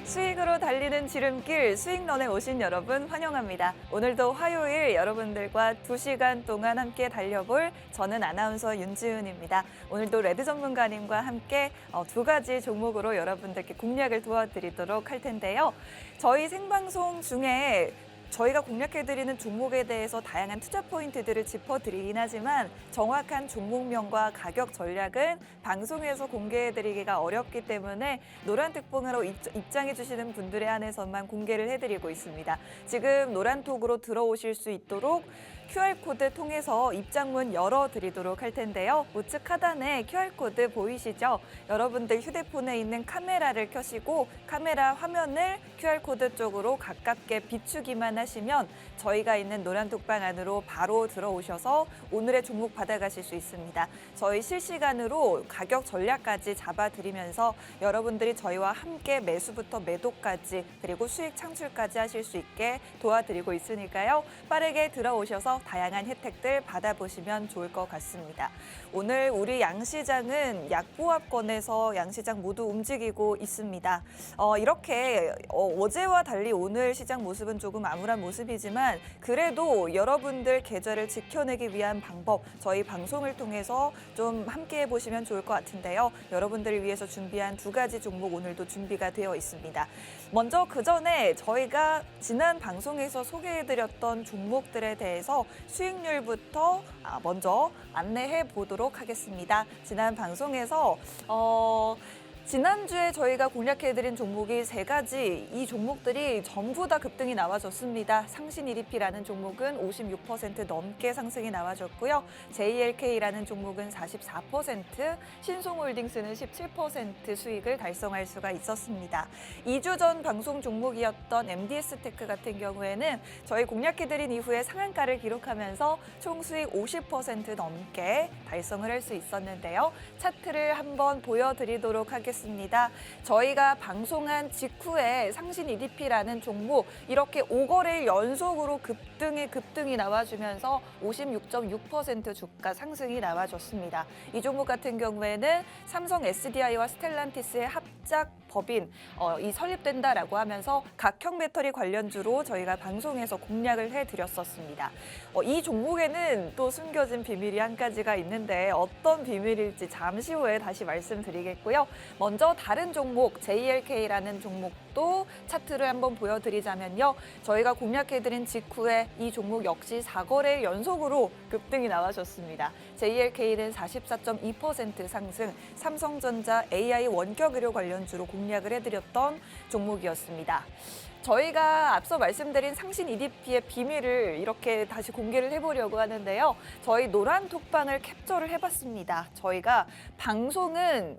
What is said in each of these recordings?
수익으로 달리는 지름길 수익런에 오신 여러분 환영합니다. 오늘도 화요일 여러분들과 2시간 동안 함께 달려볼 저는 아나운서 윤지은입니다. 오늘도 레드 전문가님과 함께 두 가지 종목으로 여러분들께 공략을 도와드리도록 할 텐데요. 저희 생방송 중에 저희가 공략해드리는 종목에 대해서 다양한 투자 포인트들을 짚어드리긴 하지만 정확한 종목명과 가격 전략은 방송에서 공개해드리기가 어렵기 때문에 노란특봉으로 입장해주시는 분들에 한해서만 공개를 해드리고 있습니다. 지금 노란톡으로 들어오실 수 있도록 QR코드 통해서 입장문 열어드리도록 할 텐데요. 우측 하단에 QR코드 보이시죠? 여러분들 휴대폰에 있는 카메라를 켜시고 카메라 화면을 QR코드 쪽으로 가깝게 비추기만 하시면 저희가 있는 노란톡방 안으로 바로 들어오셔서 오늘의 종목 받아가실 수 있습니다. 저희 실시간으로 가격 전략까지 잡아드리면서 여러분들이 저희와 함께 매수부터 매도까지 그리고 수익 창출까지 하실 수 있게 도와드리고 있으니까요. 빠르게 들어오셔서 다양한 혜택들 받아보시면 좋을 것 같습니다. 오늘 우리 양시장은 약보합권에서 양시장 모두 움직이고 있습니다. 이렇게 어제와 달리 오늘 시장 모습은 조금 암울한 모습이지만 그래도 여러분들 계좌를 지켜내기 위한 방법 저희 방송을 통해서 좀 함께 해보시면 좋을 것 같은데요. 여러분들을 위해서 준비한 두 가지 종목 오늘도 준비가 되어 있습니다. 먼저 그 전에 저희가 지난 방송에서 소개해드렸던 종목들에 대해서 수익률부터 먼저 안내해 보도록 하겠습니다. 지난 방송에서 지난주에 저희가 공략해드린 종목이 세 가지, 이 종목들이 전부 다 급등이 나와줬습니다. 상신 EDP라는 종목은 56% 넘게 상승이 나와줬고요. JLK라는 종목은 44%, 신송홀딩스는 17% 수익을 달성할 수가 있었습니다. 2주 전 방송 종목이었던 MDS테크 같은 경우에는 저희 공략해드린 이후에 상한가를 기록하면서 총 수익 50% 넘게 달성을 할 수 있었는데요. 차트를 한번 보여드리도록 하겠습니다. 저희가 방송한 직후에 상신 EDP라는 종목 이렇게 5거래일 연속으로 급등이 나와주면서 56.6% 주가 상승이 나와줬습니다. 이 종목 같은 경우에는 삼성 SDI와 스텔란티스의 합작 법인 이 설립된다라고 하면서 각형 배터리 관련주로 저희가 방송에서 공략을 해드렸었습니다. 이 종목에는 또 숨겨진 비밀이 한 가지가 있는데 어떤 비밀일지 잠시 후에 다시 말씀드리겠고요. 먼저 다른 종목 JLK라는 종목도 차트를 한번 보여드리자면요. 저희가 공략해드린 직후에 이 종목 역시 4거래일 연속으로 급등이 나와줬습니다. JLK는 44.2% 상승, 삼성전자 AI 원격의료 관련주로 공략을 해드렸던 종목이었습니다. 저희가 앞서 말씀드린 상신 EDP의 비밀을 이렇게 다시 공개를 해보려고 하는데요. 저희 노란 톡방을 캡처를 해봤습니다. 저희가 방송은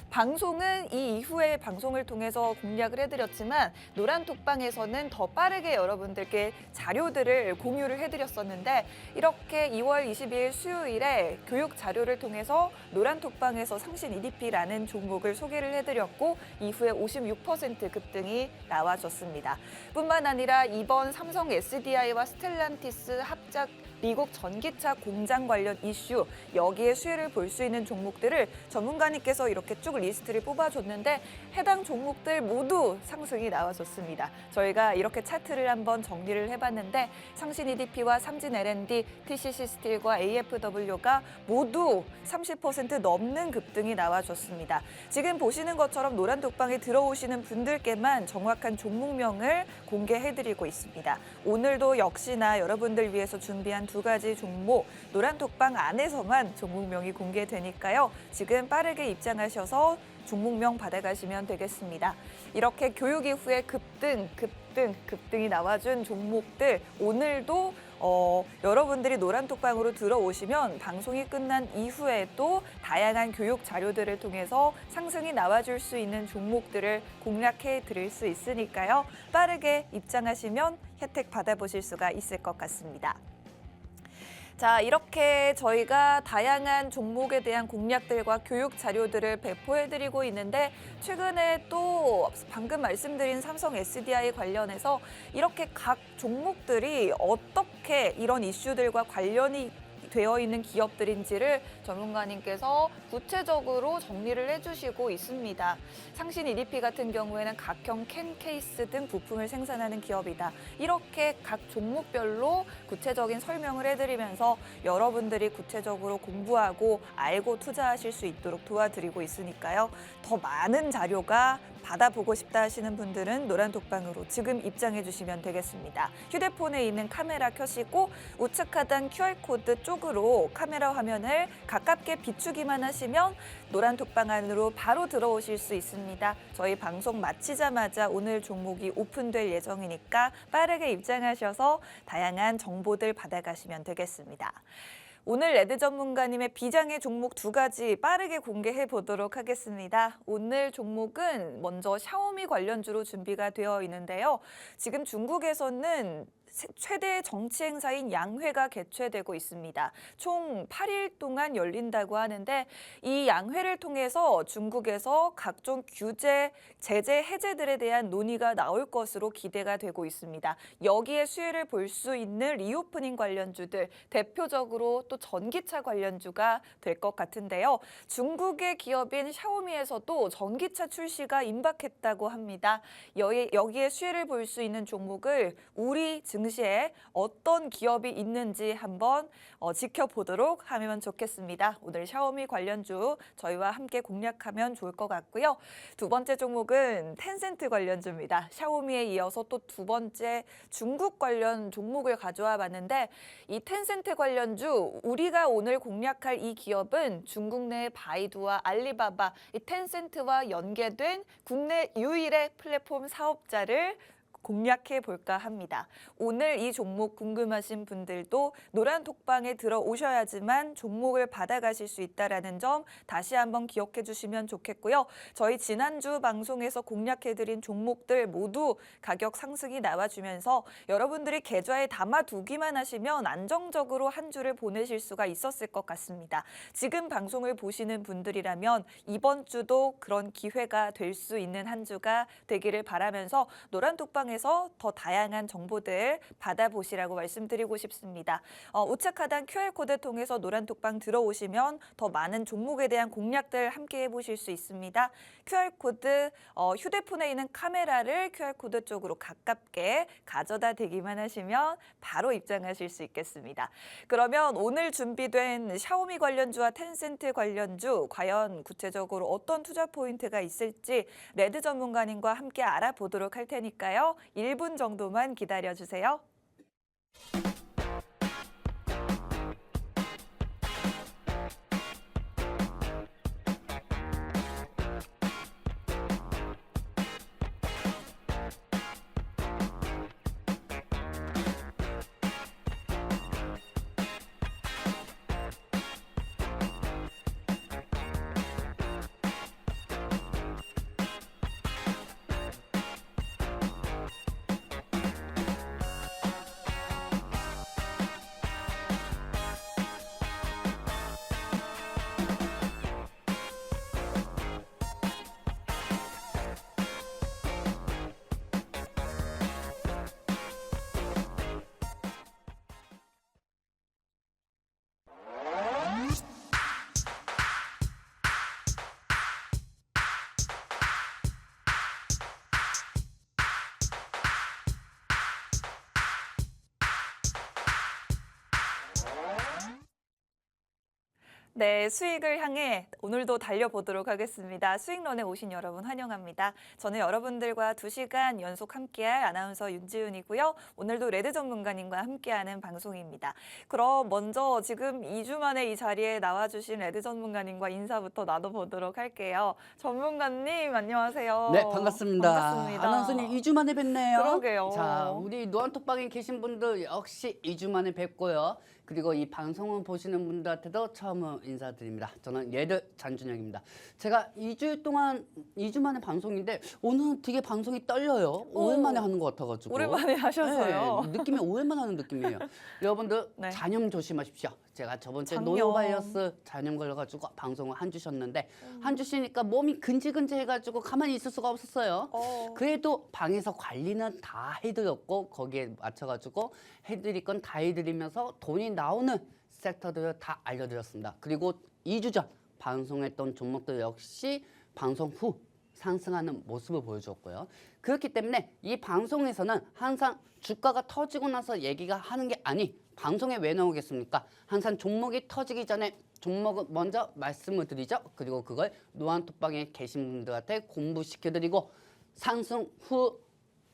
방송은 이 이후에 방송을 통해서 공략을 해드렸지만 노란 톡방에서는 더 빠르게 여러분들께 자료들을 공유를 해드렸었는데 이렇게 2월 22일 수요일에 교육 자료를 통해서 노란 톡방에서 상신 EDP라는 종목을 소개를 해드렸고 이후에 56% 급등이 나와줬습니다. 뿐만 아니라 이번 삼성 SDI와 스텔란티스 합작 미국 전기차 공장 관련 이슈 여기에 수혜를 볼 수 있는 종목들을 전문가님께서 이렇게 쭉 리스트를 뽑아줬는데 해당 종목들 모두 상승이 나와줬습니다. 저희가 이렇게 차트를 한번 정리를 해봤는데 상신 EDP와 삼진 L&D, TCC 스틸과 AFW가 모두 30% 넘는 급등이 나와줬습니다. 지금 보시는 것처럼 노란 독방에 들어오시는 분들께만 정확한 종목명을 공개해드리고 있습니다. 오늘도 역시나 여러분들 위해서 준비한 두 가지 종목 노란 톡방 안에서만 종목명이 공개되니까요. 지금 빠르게 입장하셔서 종목명 받아가시면 되겠습니다. 이렇게 교육 이후에 급등이 나와준 종목들 오늘도 여러분들이 노란 톡방으로 들어오시면 방송이 끝난 이후에도 다양한 교육 자료들을 통해서 상승이 나와줄 수 있는 종목들을 공략해 드릴 수 있으니까요. 빠르게 입장하시면 혜택 받아보실 수가 있을 것 같습니다. 자, 이렇게 저희가 다양한 종목에 대한 공략들과 교육 자료들을 배포해드리고 있는데 최근에 또 방금 말씀드린 삼성 SDI 관련해서 이렇게 각 종목들이 어떻게 이런 이슈들과 관련이 되어 있는 기업들인지를 전문가님께서 구체적으로 정리를 해주시고 있습니다. 상신 EDP 같은 경우에는 각형 캔 케이스 등 부품을 생산하는 기업이다. 이렇게 각 종목별로 구체적인 설명을 해드리면서 여러분들이 구체적으로 공부하고 알고 투자하실 수 있도록 도와드리고 있으니까요. 더 많은 자료가 받아보고 싶다 하시는 분들은 노란톡방으로 지금 입장해 주시면 되겠습니다. 휴대폰에 있는 카메라 켜시고 우측 하단 QR코드 쪽으로 카메라 화면을 가깝게 비추기만 하시면 노란톡방 안으로 바로 들어오실 수 있습니다. 저희 방송 마치자마자 오늘 종목이 오픈될 예정이니까 빠르게 입장하셔서 다양한 정보들 받아가시면 되겠습니다. 오늘 레드 전문가님의 비장의 종목 2가지 빠르게 공개해 보도록 하겠습니다. 오늘 종목은 먼저 샤오미 관련주로 준비가 되어 있는데요. 지금 중국에서는 최대 정치 행사인 양회가 개최되고 있습니다. 총 8일 동안 열린다고 하는데 이 양회를 통해서 중국에서 각종 규제, 제재 해제들에 대한 논의가 나올 것으로 기대가 되고 있습니다. 여기에 수혜를 볼 수 있는 리오프닝 관련주들, 대표적으로 또 전기차 관련주가 될 것 같은데요. 중국의 기업인 샤오미에서도 전기차 출시가 임박했다고 합니다. 여기에 수혜를 볼 수 있는 종목을 우리 증시에 어떤 기업이 있는지 한번 지켜보도록 하면 좋겠습니다. 오늘 샤오미 관련주 저희와 함께 공략하면 좋을 것 같고요. 두 번째 종목은 텐센트 관련주입니다. 샤오미에 이어서 또 두 번째 중국 관련 종목을 가져와 봤는데 이 텐센트 관련주 우리가 오늘 공략할 이 기업은 중국 내 바이두와 알리바바, 이 텐센트와 연계된 국내 유일의 플랫폼 사업자를 공략해 볼까 합니다. 오늘 이 종목 궁금하신 분들도 노란톡방에 들어오셔야지만 종목을 받아가실 수 있다는 점 다시 한번 기억해 주시면 좋겠고요. 저희 지난주 방송에서 공략해드린 종목들 모두 가격 상승이 나와주면서 여러분들이 계좌에 담아두기만 하시면 안정적으로 한 주를 보내실 수가 있었을 것 같습니다. 지금 방송을 보시는 분들이라면 이번 주도 그런 기회가 될 수 있는 한 주가 되기를 바라면서 노란톡방에 더 다양한 정보들 받아보시라고 말씀드리고 싶습니다. 우측 하단 QR코드 통해서 노란톡방 들어오시면 더 많은 종목에 대한 공략들 함께 해보실 수 있습니다. QR코드, 휴대폰에 있는 카메라를 QR코드 쪽으로 가깝게 가져다 대기만 하시면 바로 입장하실 수 있겠습니다. 그러면 오늘 준비된 샤오미 관련주와 텐센트 관련주 과연 구체적으로 어떤 투자 포인트가 있을지 레드 전문가님과 함께 알아보도록 할 테니까요. 1분 정도만 기다려주세요. 네, 수익을 향해 오늘도 달려보도록 하겠습니다. 수익런에 오신 여러분 환영합니다. 저는 여러분들과 2시간 연속 함께할 아나운서 윤지은이고요. 오늘도 레드 전문가님과 함께하는 방송입니다. 그럼 먼저 지금 2주 만에 이 자리에 나와주신 레드 전문가님과 인사부터 나눠보도록 할게요. 전문가님 안녕하세요. 네, 반갑습니다. 반갑습니다. 아나운서님 2주 만에 뵙네요. 그러게요. 자, 우리 노안톡방에 계신 분들 역시 2주 만에 뵙고요. 그리고 이 방송을 보시는 분들한테도 처음 인사드립니다. 저는 레드 장준혁입니다. 제가 2주 만에 방송인데 오늘은 되게 방송이 떨려요. 오랜만에 하는 것 같아가지고. 오랜만에 하셔서요. 네, 느낌이 오랜만에 하는 느낌이에요. 여러분들 네. 잔염 조심하십시오. 제가 저번 주에 잔염. 노로바이러스 잔염 걸려가지고 방송을 한 주셨는데 한 주시니까 몸이 근질근질해가지고 가만히 있을 수가 없었어요. 그래도 방에서 관리는 다 해드렸고 거기에 맞춰가지고 해드릴 건 다 해드리면서 돈이 나오는 섹터들을 다 알려드렸습니다. 그리고 2주 전 방송했던 종목들 역시 방송 후 상승하는 모습을 보여주었고요. 그렇기 때문에 이 방송에서는 항상 주가가 터지고 나서 얘기가 하는 게 아니 방송에 왜 나오겠습니까? 항상 종목이 터지기 전에 종목을 먼저 말씀을 드리죠. 그리고 그걸 노안톡방에 계신 분들한테 공부시켜드리고 상승 후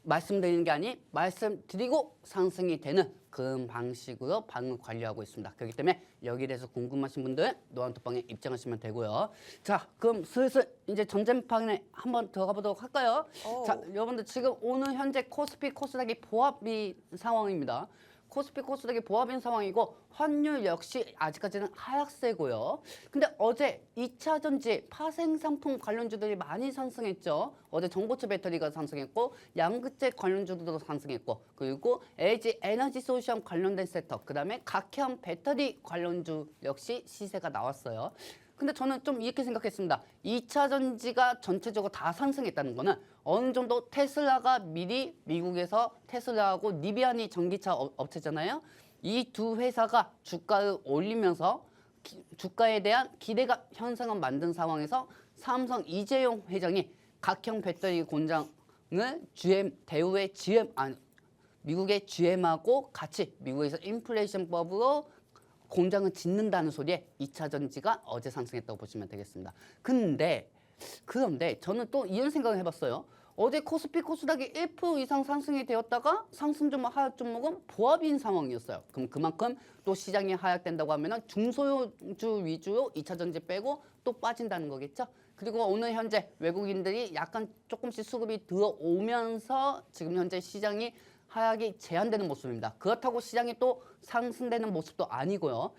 말씀드리는 게 아니 말씀드리고 상승이 되는 그런 방식으로 방을 관리하고 있습니다. 그렇기 때문에 여기에 대해서 궁금하신 분들은 노안톡방에 입장하시면 되고요. 자, 그럼 슬슬 이제 전쟁판에 한번 들어가 보도록 할까요? 오. 자, 여러분들 지금 오늘 현재 코스피 코스닥이 보합이 상황입니다. 코스피 코스닥이 보합인 상황이고 환율 역시 아직까지는 하락세고요. 근데 어제 2차 전지 파생 상품 관련주들이 많이 상승했죠. 어제 전고체 배터리가 상승했고 양극재 관련주들도 상승했고 그리고 LG 에너지 솔루션 관련된 섹터 그다음에 각형 배터리 관련주 역시 시세가 나왔어요. 근데 저는 좀 이렇게 생각했습니다. 2차 전지가 전체적으로 다 상승했다는 거는 어느 정도 테슬라가 미리 미국에서 테슬라하고 리비안이 전기차 업체잖아요. 이 두 회사가 주가를 올리면서 주가에 대한 기대감 현상을 만든 상황에서 삼성 이재용 회장이 각형 배터리 공장을 대우의 미국의 GM하고 같이 미국에서 인플레이션법으로 공장을 짓는다는 소리에 2차 전지가 어제 상승했다고 보시면 되겠습니다. 그런데 저는 또 이런 생각을 해봤어요. 어제 코스피 코스닥이 1% 이상 상승이 되었다가 상승 종목 하락 종목은 보합인 상황이었어요. 그럼 그만큼 또 시장이 하락된다고 하면 중소주 위주로 2차 전지 빼고 또 빠진다는 거겠죠. 그리고 오늘 현재 외국인들이 약간 조금씩 수급이 들어오면서 지금 현재 시장이 하락이 제한되는 모습입니다. 그렇다고 시장이 또 상승되는 모습도 아니고요.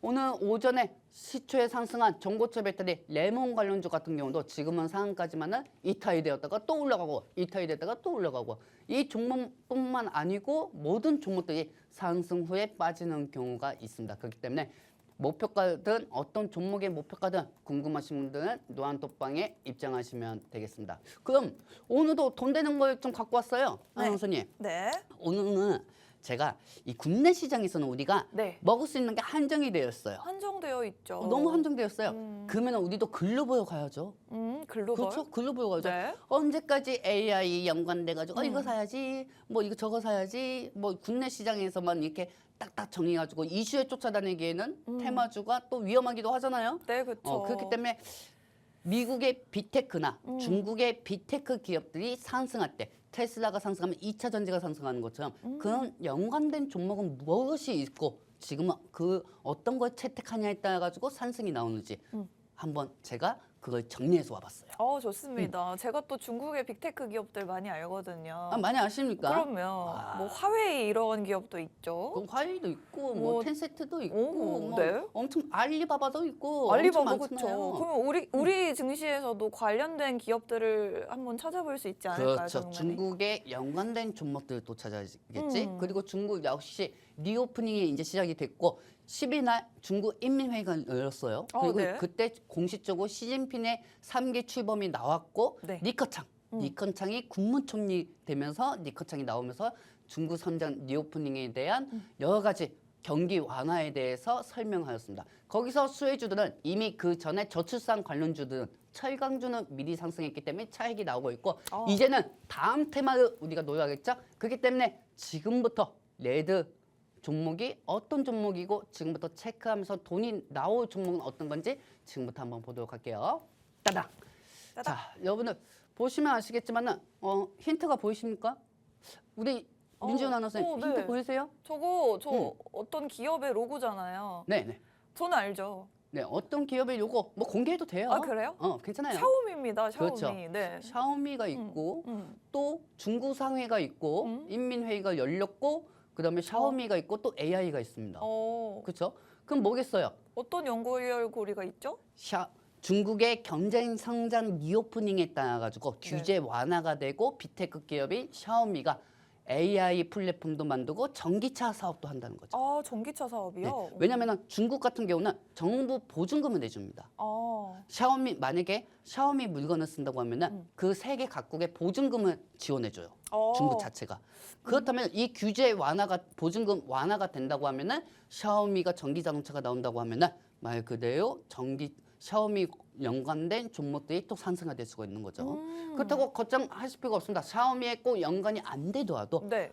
오늘 오전에 시초에 상승한 전고체 배터리 레몬 관련주 같은 경우도 지금은 상한까지만은 이탈이 되었다가 또 올라가고 이탈이 됐다가 또 올라가고 이 종목뿐만 아니고 모든 종목들이 상승 후에 빠지는 경우가 있습니다. 그렇기 때문에 목표가든 어떤 종목의 목표가든 궁금하신 분들은 노안톡방에 입장하시면 되겠습니다. 그럼 오늘도 돈 되는 걸 좀 갖고 왔어요. 네. 아나운서님. 네. 오늘은 제가 이 국내 시장에서는 우리가 네. 먹을 수 있는 게 한정이 되어 있어요. 한정되어 있죠. 너무 한정되었어요. 그러면 우리도 글로벌 가야죠. 글로벌. 그렇죠? 글로벌 가야죠. 네. 언제까지 AI 연관돼가지고 이거 사야지, 뭐 이거 저거 사야지, 뭐 국내 시장에서만 이렇게 딱딱 정해가지고 이슈에 쫓아다니기에는 테마주가 또 위험하기도 하잖아요. 네, 그렇죠. 그렇기 때문에 미국의 빅테크나 중국의 빅테크 기업들이 상승할 때 테슬라가 상승하면 2차 전지가 상승하는 것처럼 그런 연관된 종목은 무엇이 있고 지금은 그 어떤 걸 채택하냐에 따라 가지고 상승이 나오는지 한번 제가 그걸 정리해서 와봤어요. 좋습니다. 제가 또 중국의 빅테크 기업들 많이 알거든요. 많이 아십니까? 그럼요. 뭐 화웨이 이런 기업도 있죠. 그럼 화웨이도 있고 뭐, 뭐 텐세트도 있고 오, 뭐 네. 엄청 알리바바도 있고 알리바바 엄청 그렇죠. 많잖아요. 그러면 우리 증시에서도 관련된 기업들을 한번 찾아볼 수 있지 않을까요? 그렇죠. 정말? 중국에 연관된 종목들을 또 찾아야겠지. 음. 그리고 중국 역시 리오프닝이 이제 시작이 됐고 10일 날 중국 인민회의가 열렸어요. 그리고 네. 그때 공식적으로 시진핑의 3기 출범이 나왔고 네. 리커창이 국무총리 되면서 리커창이 나오면서 중국 선전 리오프닝에 대한 여러 가지 경기 완화에 대해서 설명하였습니다. 거기서 수혜주들은 이미 그 전에 저출산 관련주들은 철강주는 미리 상승했기 때문에 차익이 나오고 있고 이제는 다음 테마를 우리가 노려야겠죠. 그렇기 때문에 지금부터 레드 종목이 어떤 종목이고 지금부터 체크하면서 돈이 나올 종목은 어떤 건지 지금부터 한번 보도록 할게요. 따당. 따당. 자, 여러분들 보시면 아시겠지만은 힌트가 보이십니까? 우리 민지훈 아나운서님 힌트 네. 보이세요? 저 어떤 기업의 로고잖아요. 네. 저는 알죠. 네, 어떤 기업의 요거 뭐 공개해도 돼요. 그래요? 괜찮아요. 샤오미입니다. 샤오미. 그렇죠. 네. 샤오미가 있고 음. 또 중국 상회가 있고 인민회의가 열렸고 그다음에 샤오미가 있고 또 AI가 있습니다. 그렇죠? 그럼 뭐겠어요? 어떤 연결고리가 있죠? 중국의 경쟁 성장 리오프닝에 따라 가지고 규제 완화가 되고 빅테크 기업인 샤오미가 AI 플랫폼도 만들고 전기차 사업도 한다는 거죠. 아, 전기차 사업이요? 네. 왜냐하면 중국 같은 경우는 정부 보증금을 내줍니다. 샤오미 만약에 샤오미 물건을 쓴다고 하면은 그 세계 각국의 보증금을 지원해줘요. 중국 자체가. 그렇다면 이 규제 완화가 보증금 완화가 된다고 하면은 샤오미가 전기 자동차가 나온다고 하면은 말 그대로 샤오미 연관된 종목들이 또 상승가 될 수가 있는 거죠. 그렇다고 걱정하실 필요가 없습니다. 샤오미에 꼭 연관이 안 되더라도 네.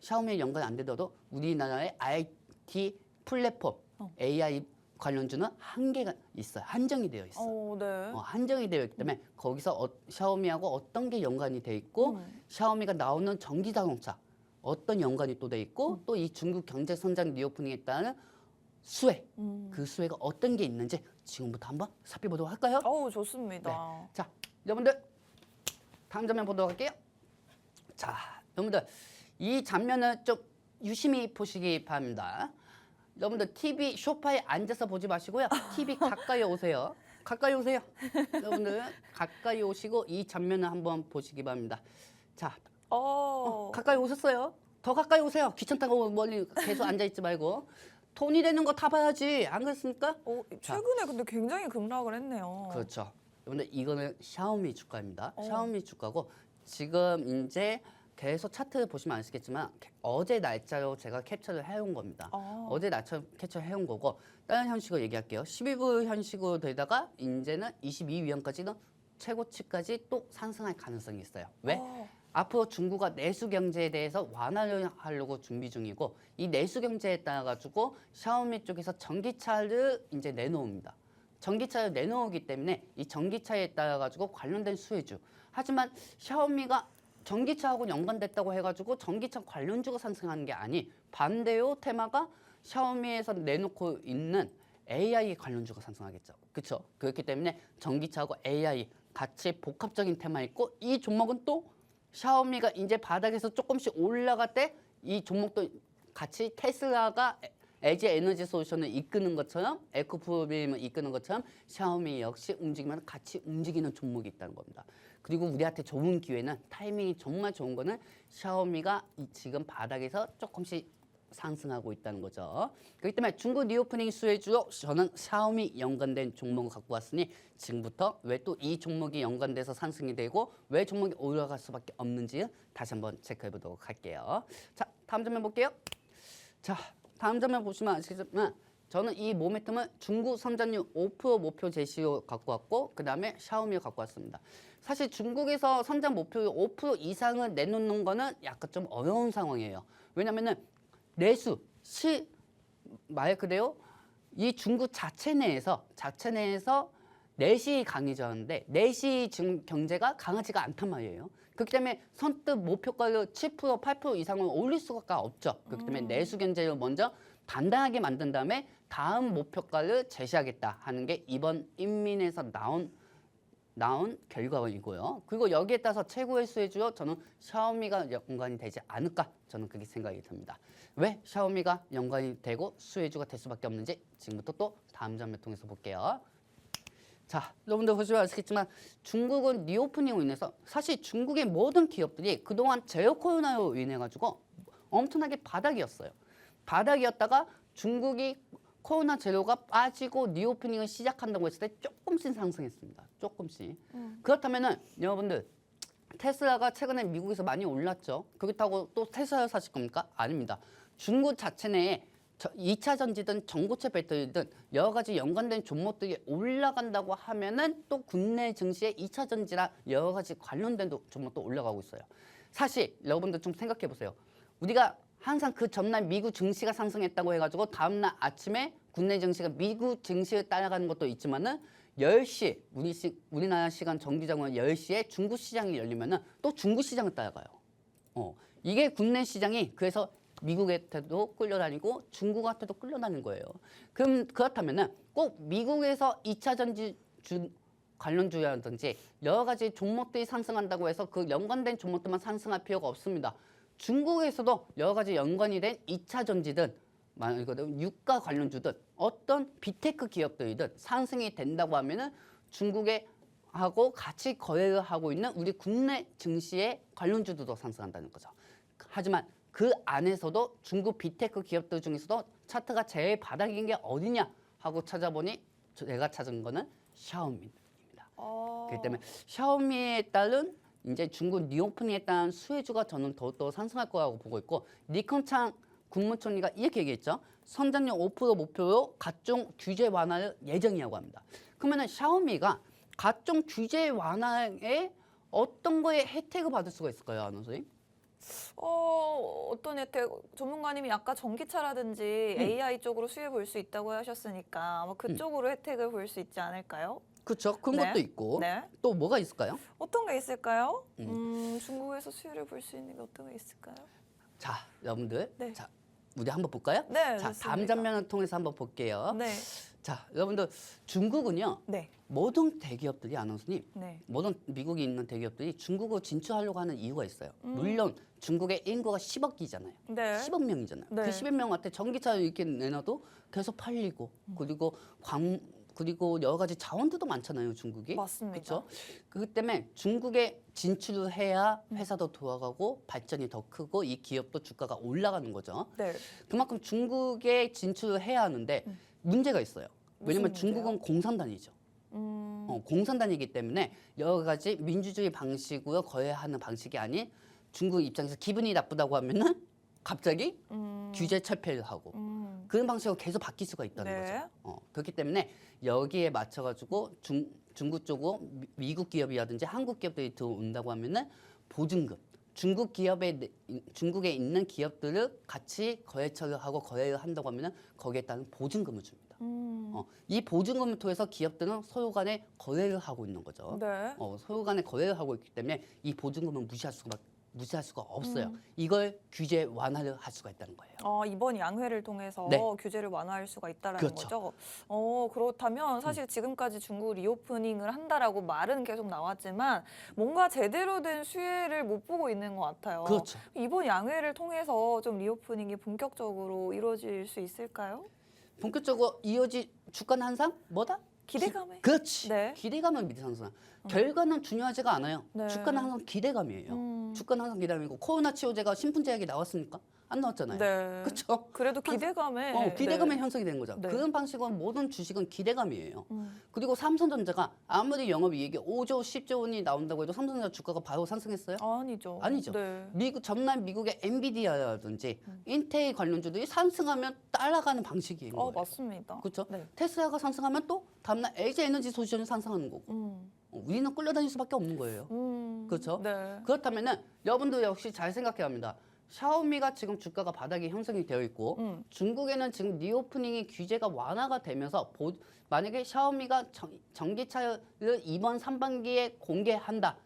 샤오미에 연관이 안 되더라도 우리나라의 IT 플랫폼 AI 관련주는 한계가 있어요. 한정이 되어 있어요. 네. 한정이 되어 있기 때문에 거기서 샤오미하고 어떤 게 연관이 돼 있고 샤오미가 나오는 전기 자동차 어떤 연관이 또 돼 있고 또 이 중국 경제 성장 리오프닝에 따른 수혜 그 수혜가 어떤 게 있는지 지금부터 한번 살펴보도록 할까요? 좋습니다. 네. 자, 여러분들 다음 장면 보도록 할게요. 자, 여러분들 이 장면을 좀 유심히 보시기 바랍니다. 여러분들 TV 소파에 앉아서 보지 마시고요. TV 가까이 오세요. 가까이 오세요. 여러분들 가까이 오시고 이 장면을 한번 보시기 바랍니다. 자, 가까이 오셨어요? 더 가까이 오세요. 귀찮다고 멀리 계속 앉아 있지 말고. 돈이 되는 거 타봐야지. 안 그렇습니까? 최근에 근데 굉장히 급락을 했네요. 그렇죠. 여러분들 이거는 샤오미 주가입니다. 샤오미 주가고 지금 이제 계속 차트를 보시면 아시겠지만 어제 날짜로 제가 캡처를 해온 겁니다. 어제 날짜 캡처 해온 거고 다른 현식으로 얘기할게요. 12부 현식으로 되다가 이제는 22위안까지는 최고치까지 또 상승할 가능성이 있어요. 왜? 앞으로 중국가 내수 경제에 대해서 완화를 하려고 준비 중이고 이 내수 경제에 따라 가지고 샤오미 쪽에서 전기차를 이제 내놓습니다. 전기차를 내놓기 때문에 이 전기차에 따라 가지고 관련된 수혜주. 하지만 샤오미가 전기차하고 연관됐다고 해가지고 전기차 관련주가 상승하는 게 아니 반대로 테마가 샤오미에서 내놓고 있는 AI 관련주가 상승하겠죠. 그렇죠? 그렇기 때문에 전기차하고 AI 같이 복합적인 테마 있고 이 종목은 또 샤오미가 이제 바닥에서 조금씩 올라갈 때 이 종목도 같이 테슬라가 LG 에너지 솔루션을 이끄는 것처럼 에코프로빌을 이끄는 것처럼 샤오미 역시 움직이면 같이 움직이는 종목이 있다는 겁니다. 그리고 우리한테 좋은 기회는 타이밍이 정말 좋은 거는 샤오미가 지금 바닥에서 조금씩 상승하고 있다는 거죠. 그렇기 때문에 중국 리오프닝 수혜주로 저는 샤오미 연관된 종목을 갖고 왔으니 지금부터 왜 또 이 종목이 연관돼서 상승이 되고 왜 종목이 올라갈 수밖에 없는지 다시 한번 체크해 보도록 할게요. 자, 다음 장면 볼게요. 자, 다음 장면 보시면 아시겠지만 저는 이 모멘텀을 중국 성장률 5% 목표 제시로 갖고 왔고 그 다음에 샤오미를 갖고 왔습니다. 사실 중국에서 성장 목표 5% 이상을 내놓는 거는 약간 좀 어려운 상황이에요. 왜냐면은 내수, 말 그대로 이 중국 자체 내에서 내시 강해졌는데 내시 지금 경제가 강하지가 않단 말이에요. 그렇기 때문에 선뜻 목표가를 7%, 8% 이상을 올릴 수가 없죠. 그렇기 때문에 내수 경제를 먼저 단단하게 만든 다음에 다음 목표가를 제시하겠다 하는 게 이번 인민에서 나온 결과이고요. 그리고 여기에 따라서 최고의 수혜주로 저는 샤오미가 연관이 되지 않을까 저는 그렇게 생각이 듭니다. 왜 샤오미가 연관이 되고 수혜주가 될 수밖에 없는지 지금부터 또 다음 장면 통해서 볼게요. 자, 여러분들 보시면 아시겠지만 중국은 리오프닝으로 인해서 사실 중국의 모든 기업들이 그동안 제로 코로나로 인해 가지고 엄청나게 바닥이었어요. 바닥이었다가 중국이 코로나 제로가 빠지고 리오프닝을 시작한다고 했을 때 조금씩 상승했습니다. 조금씩. 그렇다면은 여러분들 테슬라가 최근에 미국에서 많이 올랐죠. 그렇다고 또 테슬라를 사실 겁니까? 아닙니다. 중국 자체 내에 2차 전지든 전고체 배터리든 여러 가지 연관된 종목들이 올라간다고 하면은 또 국내 증시에 2차 전지랑 여러 가지 관련된 종목도 올라가고 있어요. 사실 여러분들 좀 생각해 보세요. 우리가 항상 그 전날 미국 증시가 상승했다고 해가지고 다음날 아침에 국내 증시가 미국 증시를 따라가는 것도 있지만은 10시 우리나라 시간 정기장은 10시에 중국 시장이 열리면은 또 중국 시장을 따라가요. 이게 국내 시장이 그래서 미국한테도 끌려다니고 중국한테도 끌려다니는 거예요. 그럼 그렇다면은 꼭 미국에서 2차 전지 관련주라든지 여러 가지 종목들이 상승한다고 해서 그 연관된 종목들만 상승할 필요가 없습니다. 중국에서도 여러 가지 연관이 된 2차 전지든 유가 관련주든 어떤 비테크 기업들이든 상승이 된다고 하면은 중국의 하고 같이 거래를 하고 있는 우리 국내 증시의 관련주들도 상승한다는 거죠. 하지만 그 안에서도 중국 빅테크 기업들 중에서도 차트가 제일 바닥인 게 어디냐 하고 찾아보니 내가 찾은 거는 샤오미입니다. 그렇기 때문에 샤오미에 따른 이제 중국 리오프닝에 따른 수혜주가 저는 더욱더 상승할 거라고 보고 있고, 리컨창 국무총리가 이렇게 얘기했죠. 성장률 5% 목표로 각종 규제 완화를 예정이라고 합니다. 그러면은 샤오미가 각종 규제 완화에 어떤 거에 혜택을 받을 수가 있을까요, 안원 선생님? 어떤 혜택? 전문가님이 아까 전기차라든지 AI 쪽으로 수혜 볼 수 있다고 하셨으니까 아마 그쪽으로 혜택을 볼 수 있지 않을까요? 그렇죠. 그런 네. 것도 있고 네. 또 뭐가 있을까요? 어떤 게 있을까요? 중국에서 수혜를 볼 수 있는 게 어떤 게 있을까요? 자, 여러분들, 네. 자 우리 한번 볼까요? 네, 자, 좋습니다. 다음 장면을 통해서 한번 볼게요. 네. 자, 여러분들 중국은요. 네. 모든 대기업들이 안원수님, 네. 모든 미국에 있는 대기업들이 중국으로 진출하려고 하는 이유가 있어요. 물론 중국의 인구가 10억이잖아요. 네. 10억 명이잖아요. 네. 그 10억 명한테 전기차를 이렇게 내놔도 계속 팔리고 그리고 여러 가지 자원들도 많잖아요, 중국이. 맞습니다. 그렇죠? 그렇기 때문에 중국에 진출을 해야 회사도 돌아가고 발전이 더 크고 이 기업도 주가가 올라가는 거죠. 네. 그만큼 중국에 진출을 해야 하는데 문제가 있어요. 왜냐면 무슨 문제요? 중국은 공산당이죠. 공산당이기 때문에 여러 가지 민주주의 방식으로 거래하는 방식이 아닌, 중국 입장에서 기분이 나쁘다고 하면은 갑자기 규제 철폐를 하고 그런 방식으로 계속 바뀔 수가 있다는 네. 거죠. 그렇기 때문에 여기에 맞춰가지고 중국 쪽으로 미국 기업이라든지 한국 기업들이 들어온다고 하면은 보증금, 중국에 있는 기업들을 같이 거래처를 하고 거래를 한다고 하면은 거기에 따른 보증금을 줍니다. 이 보증금을 통해서 기업들은 서로 간에 거래를 하고 있는 거죠. 네. 서로 간에 거래를 하고 있기 때문에 이 보증금을 무시할 수가 없어요. 이걸 규제 완화를 할 수가 있다는 거예요. 이번 양회를 통해서 네. 규제를 완화할 수가 있다라는 그렇죠. 거죠. 그렇다면 사실 지금까지 중국 리오프닝을 한다라고 말은 계속 나왔지만 뭔가 제대로 된 수혜를 못 보고 있는 것 같아요. 그렇죠. 이번 양회를 통해서 좀 리오프닝이 본격적으로 이루어질 수 있을까요? 본격적으로 이어질 주가 한상 뭐다? 기대감에. 그렇지. 네. 기대감을 밑에 상승. 결과는 중요하지가 않아요. 네. 주가는 항상 기대감이에요. 주가는 항상 기대감이고, 코로나 치료제가 신풍제약이 나왔으니까 안 나왔잖아요. 네. 그렇죠. 그래도 기대감에. 기대감의 형성이 되는 거죠. 네. 그런 방식으로 모든 주식은 기대감이에요. 그리고 삼성전자가 아무리 영업이익이 5조, 10조 원이 나온다고 해도 삼성전자 주가가 바로 상승했어요? 아니죠. 아니죠. 네. 전날 미국의 엔비디아라든지 인텔 관련주들이 상승하면 따라가는 방식이에요. 맞습니다. 그렇죠. 네. 테슬라가 상승하면 또 다음날 LG 에너지 솔루션이 상승하는 거고, 우리는 끌려다닐 수밖에 없는 거예요. 그렇죠. 네. 그렇다면은 여러분도 역시 잘 생각해야 합니다. 샤오미가 지금 주가가 바닥이 형성이 되어 있고, 중국에는 지금 리오프닝이 규제가 완화가 되면서 만약에 샤오미가 전기차를 이번 상반기에 공개한다.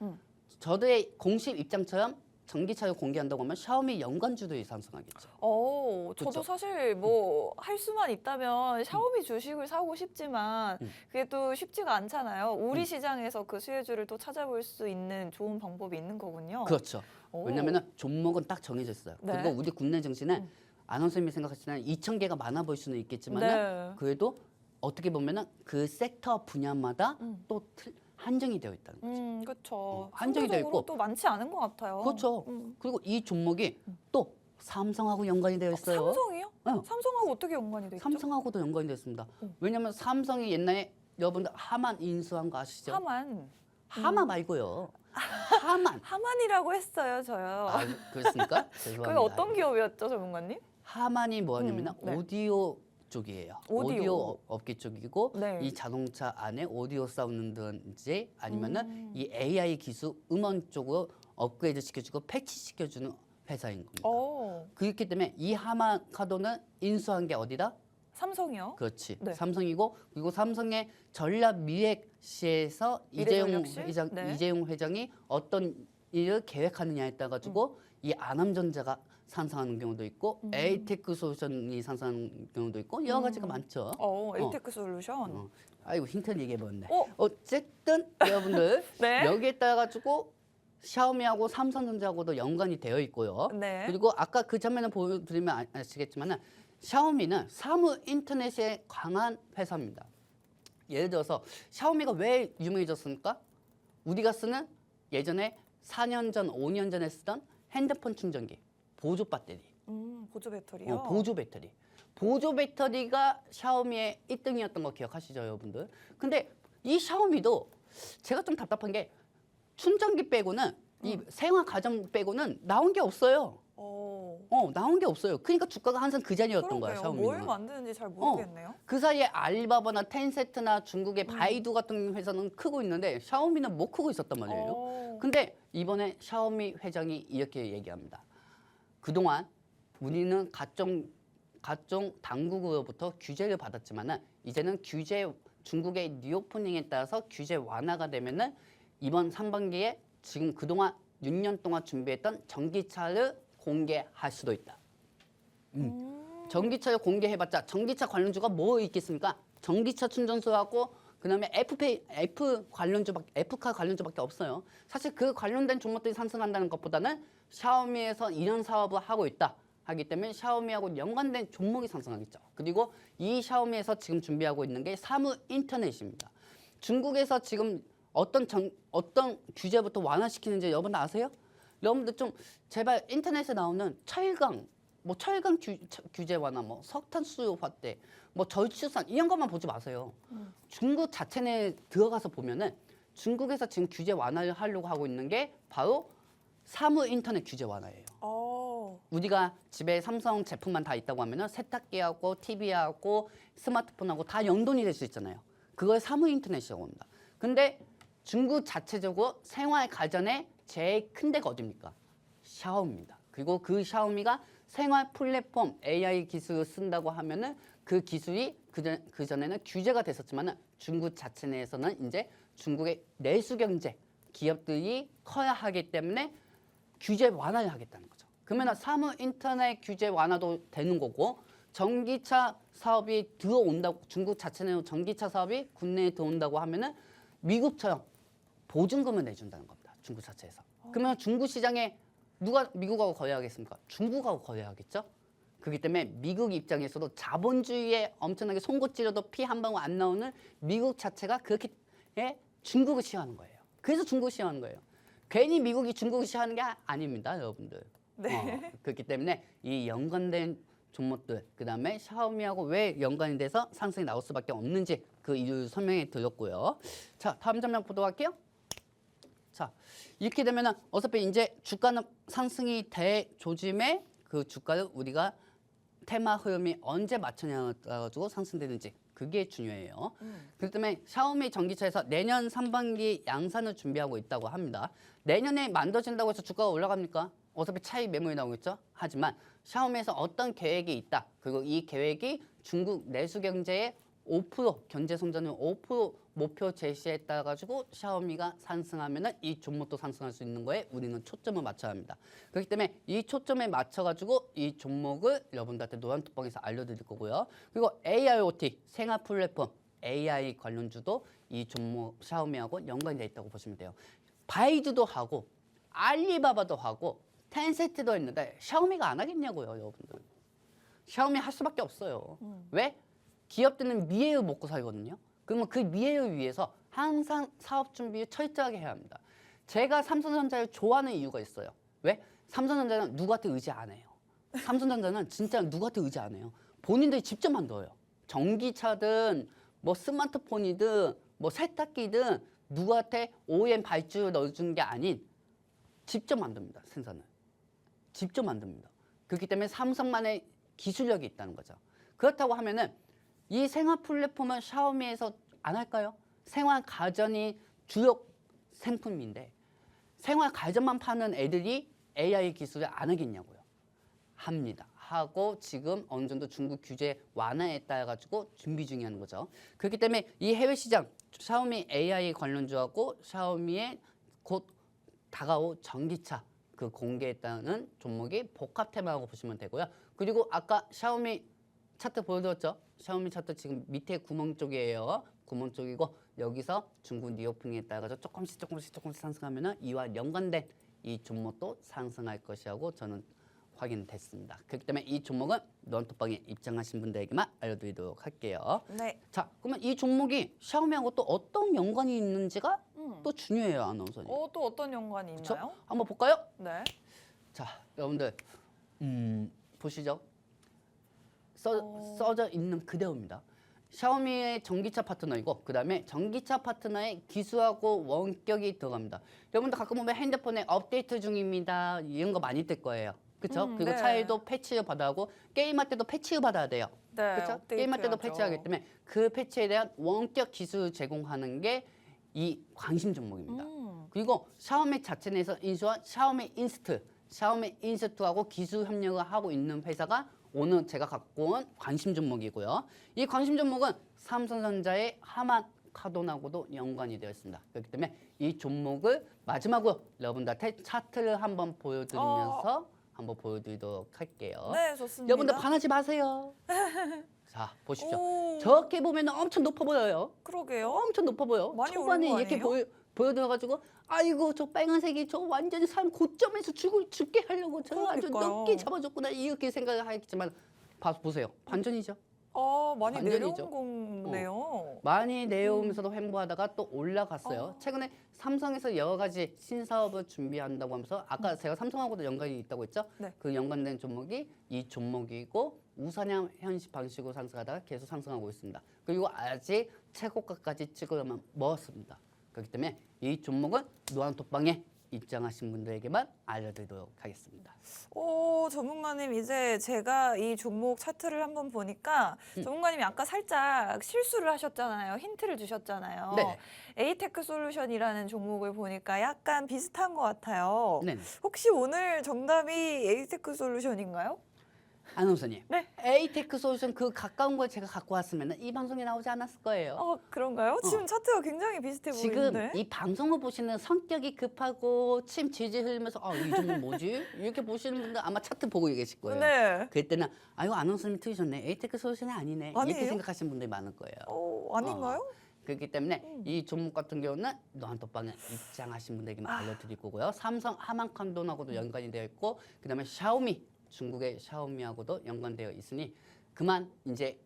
저들의 공식 입장처럼 전기차를 공개한다고 하면 샤오미 연관주들이 상승하겠죠. 저도 그쵸? 사실 뭐 할 수만 있다면 샤오미 주식을 사고 싶지만 그게 또 쉽지가 않잖아요. 우리 시장에서 그 수혜주를 또 찾아볼 수 있는 좋은 방법이 있는 거군요. 그렇죠. 오. 왜냐면은 종목은 딱 정해져 있어요. 네. 그리고 우리 국내 증시는 아나운서님이 생각하시는 2,000개가 많아 보일 수는 있겠지만 네. 그래도 어떻게 보면은 그 섹터 분야마다 또 한정이 되어 있다는 거죠. 그렇죠. 한정이 돼 있고. 또 많지 않은 것 같아요. 그렇죠. 그리고 이 종목이 또 삼성하고 연관이 되어 있어요. 삼성이요? 삼성하고 어떻게 연관이 돼 있죠? 삼성하고도 연관이 되어 있습니다. 왜냐하면 삼성이 옛날에 여러분들 하만 인수한 거 아시죠? 하마 말고요. 하만. 하만이라고 했어요, 저요. 그렇습니까? 죄송합니다. 그게 어떤 기업이었죠, 전문가님? 하만이 뭐냐면 네. 오디오 쪽이에요. 오디오 업계 쪽이고, 네. 이 자동차 안에 오디오 사운드든지 아니면은 이 AI 기술 음원 쪽으로 업그레이드 시켜주고 패치 시켜주는 회사인 겁니다. 그렇기 때문에 이 하마카도는 인수한 게 어디다? 삼성이요? 그렇지. 네. 삼성이고, 그리고 삼성의 전략미래시에서 미래전략실? 네. 이재용 회장이 어떤 일을 계획하느냐에 따라 가지고 이 아남전자가 상승하는 경우도 있고, 에이테크 솔루션이 상승하는 경우도 있고, 여러 가지가 많죠. 에이테크 솔루션. 아이고 힌트를 얘기해버렸네. 어? 어쨌든 여러분들 네. 여기에 따라 가지고 샤오미하고 삼성전자하고도 연관이 되어 있고요. 네. 그리고 아까 그 장면을 보여드리면 아시겠지만은 샤오미는 사무 인터넷에 강한 회사입니다. 예를 들어서 샤오미가 왜 유명해졌습니까? 우리가 쓰는 예전에 4년 전, 5년 전에 쓰던 핸드폰 충전기, 보조 배터리. 보조 배터리요? 보조 배터리. 보조 배터리가 샤오미의 1등이었던 거 기억하시죠, 여러분들? 근데 이 샤오미도 제가 좀 답답한 게 충전기 빼고는 이 생활 가전 빼고는 나온 게 없어요. 나온 게 없어요. 그러니까 주가가 항상 그 자리였던 거야, 그러게요. 샤오미는. 뭘 만드는지 잘 모르겠네요. 그 사이에 알리바바나 텐세트나 중국의 바이두 같은 회사는 크고 있는데 샤오미는 못 크고 있었단 말이에요. 근데 이번에 샤오미 회장이 이렇게 얘기합니다. 그동안 우리는 각종 당국으로부터 규제를 받았지만은 이제는 중국의 리오프닝에 따라서 규제 완화가 되면은 이번 상반기에 지금 그동안 6년 동안 준비했던 전기차를 공개할 수도 있다. 전기차를 공개해봤자 전기차 관련주가 뭐 있겠습니까? 전기차 충전소하고 그다음에 F카 관련주밖에 없어요. 사실 그 관련된 종목들이 상승한다는 것보다는 샤오미에서 이런 사업을 하고 있다 하기 때문에 샤오미하고 연관된 종목이 상승하겠죠. 그리고 이 샤오미에서 지금 준비하고 있는 게 사무 인터넷입니다. 중국에서 지금 어떤 규제부터 완화시키는지 여러분 아세요? 여러분들 좀 제발 인터넷에 나오는 철강 규제 완화, 뭐 석탄수요 확대, 뭐 저출산 이런 것만 보지 마세요. 중국 자체 내에 들어가서 보면은 중국에서 지금 규제 완화를 하려고 하고 있는 게 바로 사무 인터넷 규제 완화예요. 우리가 집에 삼성 제품만 다 있다고 하면은 세탁기하고 TV하고 스마트폰하고 다 연동이 될 수 있잖아요. 그걸 사무 인터넷이라고 합니다. 근데 중국 자체적으로 생활 가전의 제일 큰 데가 어디입니까? 샤오미입니다. 그리고 그 샤오미가 생활 플랫폼 AI 기술을 쓴다고 하면은 그 기술이 그 전에는 규제가 됐었지만은 중국 자체 내에서는 이제 중국의 내수 경제 기업들이 커야 하기 때문에 규제 완화를 하겠다는 거죠. 그러면 사무 인터넷 규제 완화도 되는 거고 전기차 사업이 들어온다고 중국 자체 내로 전기차 사업이 국내에 들어온다고 하면은 미국처럼 보증금을 내준다는 겁니다. 중국 자체에서. 그러면 중국 시장에 누가 미국하고 거래하겠습니까? 중국하고 거래하겠죠. 그렇기 때문에 미국 입장에서도 자본주의에 엄청나게 송곳 찌려도 피 한 방울 안 나오는 미국 자체가 그렇게 중국을 싫어하는 거예요. 그래서 중국을 싫어하는 거예요. 괜히 미국이 중국을 싫어하는 게 아닙니다, 여러분들. 네. 그렇기 때문에 이 연관된 종목들, 그다음에 샤오미하고 왜 연관이 돼서 상승이 나올 수밖에 없는지 그 이유 설명해 드렸고요. 자, 다음 장면 보도록 할게요. 자, 이렇게 되면은 어차피 이제 주가는 상승이 돼 조짐에 그 주가를 우리가 테마 흐름이 언제 맞추냐에 따라가지고 상승되는지 그게 중요해요. 그렇기 때문에 샤오미 전기차에서 내년 상반기 양산을 준비하고 있다고 합니다. 내년에 만들어진다고 해서 주가가 올라갑니까? 어차피 차익 매물이 나오겠죠. 하지만 샤오미에서 어떤 계획이 있다. 그리고 이 계획이 중국 내수 경제의 5% 경제 성장률 5% 목표 제시에 따라 가지고 샤오미가 상승하면은 이 종목도 상승할 수 있는 거에 우리는 초점을 맞춰야 합니다. 그렇기 때문에 이 초점에 맞춰 가지고 이 종목을 여러분들한테 노란톡방에서 알려드릴 거고요. 그리고 AIoT 생활 플랫폼 AI 관련주도 이 종목 샤오미하고 연관이 돼 있다고 보시면 돼요. 바이두도 하고 알리바바도 하고 텐세트도 있는데 샤오미가 안 하겠냐고요, 여러분들. 샤오미 할 수밖에 없어요. 왜? 기업들은 미래를 먹고 살거든요. 그러면 그 미래를 위해서 항상 사업 준비를 철저하게 해야 합니다. 제가 삼성전자를 좋아하는 이유가 있어요. 왜? 삼성전자는 누구한테 의지 안 해요. 삼성전자는 진짜 누구한테 의지 안 해요. 본인들이 직접 만들어요. 전기차든 뭐 스마트폰이든 뭐 세탁기든 누구한테 OEM 발주를 넣어주는 게 아닌 직접 만듭니다. 생산을. 직접 만듭니다. 그렇기 때문에 삼성만의 기술력이 있다는 거죠. 그렇다고 하면은 이 생활 플랫폼은 샤오미에서 안 할까요? 생활 가전이 주력 상품인데 생활 가전만 파는 애들이 AI 기술을 안 하겠냐고요. 합니다. 하고 지금 어느 정도 중국 규제 완화에 따라 가지고 준비 중이라는 거죠. 그렇기 때문에 이 해외 시장 샤오미 AI 관련주하고 샤오미의 곧 다가올 전기차 그 공개했다는 종목이 복합 테마라고 보시면 되고요. 그리고 아까 샤오미 차트 보여드렸죠? 샤오미 차트 지금 밑에 구멍 쪽이에요. 구멍 쪽이고 여기서 중국 리오프닝에 따라서 조금씩 상승하면은 이와 연관된 이 종목도 상승할 것이라고 저는 확인됐습니다. 그렇기 때문에 이 종목은 노란톡방에 입장하신 분들에게만 알려드리도록 할게요. 네. 자, 그러면 이 종목이 샤오미하고 또 어떤 연관이 있는지가 또 중요해요, 아나운서님. 또 어떤 연관이 그쵸? 있나요? 한번 볼까요? 네. 자, 여러분들 보시죠. 써져 있는 그대로입니다. 샤오미의 전기차 파트너이고 그다음에 전기차 파트너의 기술하고 원격이 들어갑니다. 여러분들 가끔 보면 핸드폰에 업데이트 중입니다. 이런 거 많이 뜰 거예요. 그렇죠? 그리고 네. 차에도 패치를 받아야 하고 게임할 때도 패치를 받아야 돼요. 네. 그렇죠? 업데이트 게임할 때도 해야죠. 패치하기 때문에 그 패치에 대한 원격 기술을 제공하는 게 이 관심 종목입니다. 그리고 샤오미 자체 내에서 인수한 샤오미 인스트, 샤오미 인스트하고 기술 협력을 하고 있는 회사가 오늘 제가 갖고 온 관심 종목이고요. 이 관심 종목은 삼성전자의 하만 카돈하고도 연관이 되어 있습니다. 그렇기 때문에 이 종목을 마지막으로 여러분들한테 차트를 한번 보여드리면서 한번 보여드리도록 할게요. 네, 좋습니다. 여러분들 반하지 마세요. 자, 보십시오. 오. 저렇게 보면 엄청 높아 보여요. 그러게요. 엄청 높아 보여. 많이 초반에 오른 거 이렇게 아니에요? 보여들어가지고 아이고 저 빨간색이 저 완전히 산 고점에서 죽게 하려고 저 아주 그러니까요. 높게 잡아줬구나 이렇게 생각을 하겠지만 보세요. 반전이죠. 많이 완전이죠. 내려온 거네요. 많이 내려오면서도 횡보하다가 또 올라갔어요. 최근에 삼성에서 여러 가지 신사업을 준비한다고 하면서 아까 제가 삼성하고도 연관이 있다고 했죠. 네. 그 연관된 종목이 이 종목이고 우상향 현실 방식으로 상승하다가 계속 상승하고 있습니다. 그리고 아직 최고가까지 찍으려면 멀었습니다. 그렇기 때문에 이 종목은 노안톡방에 입장하신 분들에게만 알려드리도록 하겠습니다. 전문가님 이제 제가 이 종목 차트를 한번 보니까 전문가님이 아까 살짝 실수를 하셨잖아요. 힌트를 주셨잖아요. 네네. 에이테크 솔루션이라는 종목을 보니까 약간 비슷한 것 같아요. 네, 혹시 오늘 정답이 에이테크 솔루션인가요? 아나운서님. 네. 에이테크 솔루션 그 가까운 걸 제가 갖고 왔으면 이 방송에 나오지 않았을 거예요. 그런가요? 지금 차트가 굉장히 비슷해 지금 보이는데. 이 방송을 보시는 성격이 급하고 침 질질 흘리면서 이 종목 뭐지? 이렇게 보시는 분들 아마 차트 보고 계실 거예요. 네. 그때는 아이고 아나운서님이 틀리셨네. 에이테크 솔루션이 아니네. 아니에요? 이렇게 생각하시는 분들이 많을 거예요. 아닌가요? 그렇기 때문에 이 종목 같은 경우는 노안톡방에 입장하신 분들에게만 알려드릴 거고요. 삼성 하만칸돈하고도 연관이 되어 있고 그다음에 샤오미 중국의 샤오미하고도 연관되어 있으니 그만 이제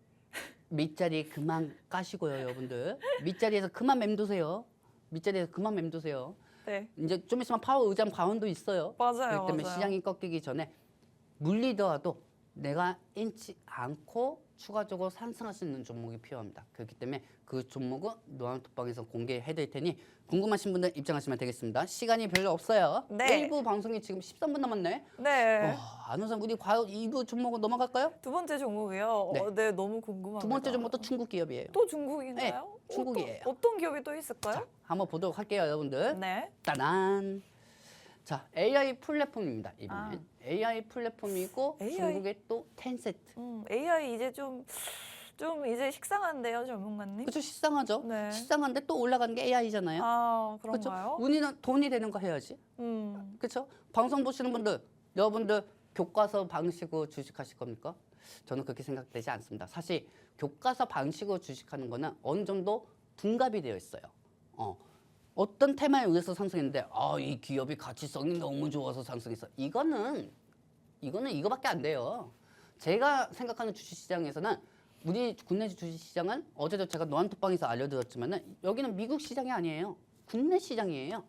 밑자리 그만 까시고요, 여러분들. 밑자리에서 그만 맴도세요. 밑자리에서 그만 맴도세요. 네. 이제 좀 있으면 파워 의장 과원도 있어요. 맞아요. 그렇기 때문에 맞아요. 시장이 꺾이기 전에 물리더라도 내가 잃지 않고 추가적으로 상승할 수 있는 종목이 필요합니다. 그렇기 때문에 그 종목은 노안톡방에서 공개해드릴 테니 궁금하신 분들 입장하시면 되겠습니다. 시간이 별로 없어요. 네. 1부 방송이 지금 13분 남았네. 네. 아나운서 우리 과연 2부 종목으로 넘어갈까요? 두 번째 종목이요. 네. 네, 너무 궁금합니다. 두 번째 종목도 중국 기업이에요. 또 중국인가요? 네, 중국이에요. 어떤 기업이 또 있을까요? 자, 한번 보도록 할게요, 여러분들. 네. 따단. 자, AI 플랫폼입니다. 이번엔 AI 플랫폼이고 AI? 중국의 또 텐센트. AI 이제 좀 이제 식상한데요, 전문가님? 그렇죠, 식상하죠. 네. 식상한데 또 올라가는 게 AI잖아요. 그런가요? 그렇죠. 우리는 돈이 되는 거 해야지. 그렇죠. 방송 보시는 분들, 여러분들 교과서 방식으로 주식하실 겁니까? 저는 그렇게 생각되지 않습니다. 사실 교과서 방식으로 주식하는 거는 어느 정도 둔갑이 되어 있어요. 어떤 테마에 의해서 상승했는데 이 기업이 가치성이 너무 좋아서 상승했어. 이거는 이거밖에 안 돼요. 제가 생각하는 주식시장에서는 우리 국내 주식시장은 어제도 제가 노안톡방에서 알려드렸지만은 여기는 미국 시장이 아니에요. 국내 시장이에요.